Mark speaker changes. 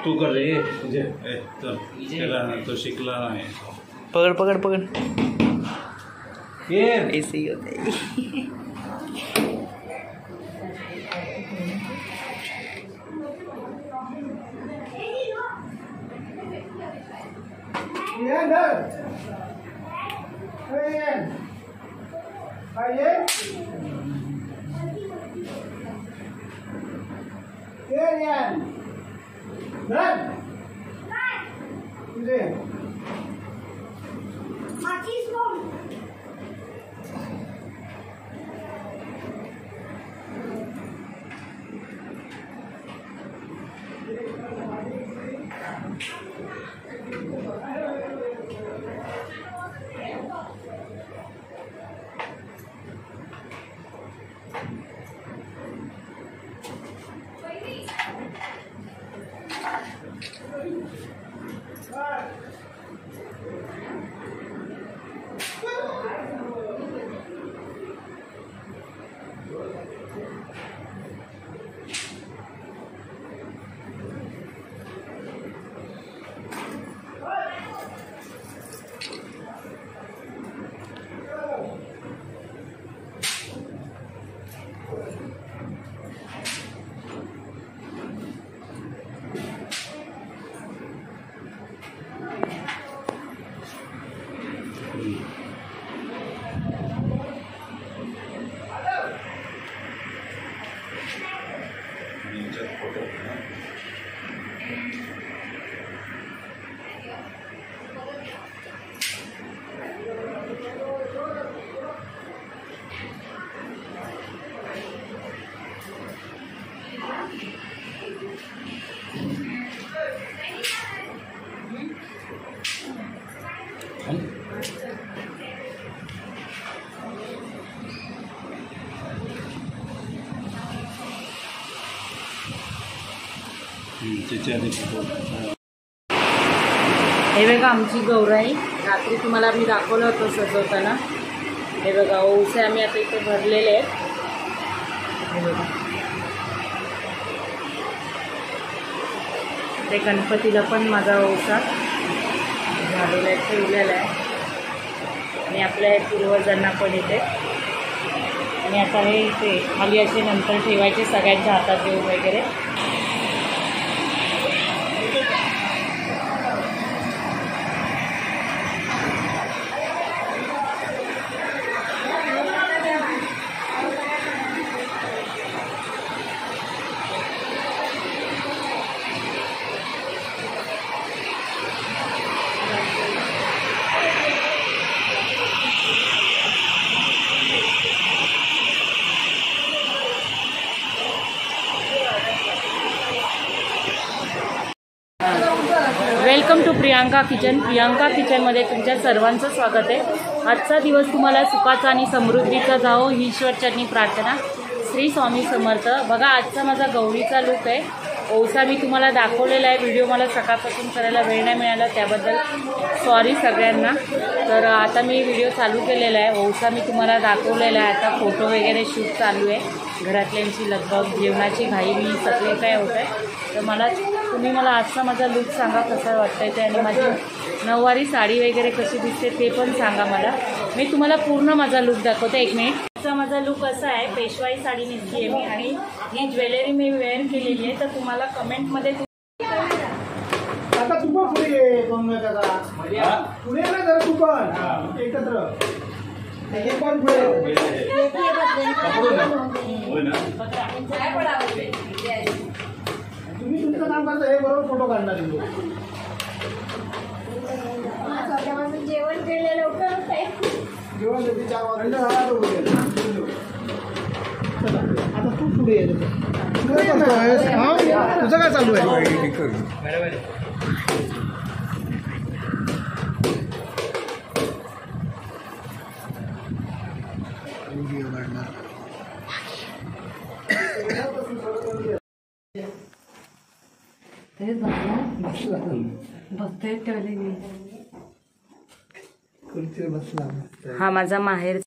Speaker 1: तू कर रे तुझे तो शिकला नाही.
Speaker 2: पकड पकड पकड.
Speaker 1: ये
Speaker 2: ऐसे ही होता है. हे बघा आमची गौराई. रात्री तुम्हाला मी दाखवलं होतं सजवताना. हे बघा ओवसे आम्ही आता इथे भरलेले आहेत. हे बघा ते गणपतीला पण माझा ओवसा झालेला आहे, ठेवलेला आहे. आणि आपल्या पूर्वजांना पण इथे. आणि आता हे इथे खाली असे नंतर ठेवायचे सगळ्यांच्या हातात देऊन वगैरे. Welcome to Priyanka kitchen. Priyanka किचनमध्ये तुमच्या सर्वांचं स्वागत आहे. आजचा दिवस तुम्हाला सुखाचा आणि समृद्धीचा जावो ही ईश्वरचरणी प्रार्थना. श्री स्वामी समर्थ. बघा आजचा माझा गौरीचा लूक आहे. ओवसा मी तुम्हाला दाखवलेला आहे. व्हिडिओ मला सकाळपासून करायला वेळ नाही मिळाला, त्याबद्दल सॉरी सगळ्यांना. तर आता मी व्हिडिओ चालू केलेला आहे. ओवसा मी तुम्हाला दाखवलेला आहे. आता फोटो वगैरे शूट चालू आहे. घरातल्यांची लगबग, जेवणाची घाई, मी सगळे काय होत आहे. तर तुम्ही मला आजचा माझा लूक सांगा कसा वाटतं ते. आणि माझी नऊवारी साडी वगैरे कशी दिसते ते पण सांगा मला. मी तुम्हाला पूर्ण माझा लूक दाखवते. एक मिनिट. आजचा माझा लूक असा आहे. पेशवाई साडी नेसली आहे मी आणि ही ज्वेलरी मी वेअर केलेली आहे. तर तुम्हाला कमेंटमध्ये
Speaker 3: आता तू पण पुढे ये. पुढे ना जरा तू पण एकत्र. पण पुढे तुम्ही तुमचं काम करता हे बरोबर फोटो काढणार.
Speaker 4: जेवण केलेलं लवकर
Speaker 3: जेवण थंड झाला तर होईल. आता तू पुढे ये. तुझं काय चालू आहे?
Speaker 2: हा माझा माहेर.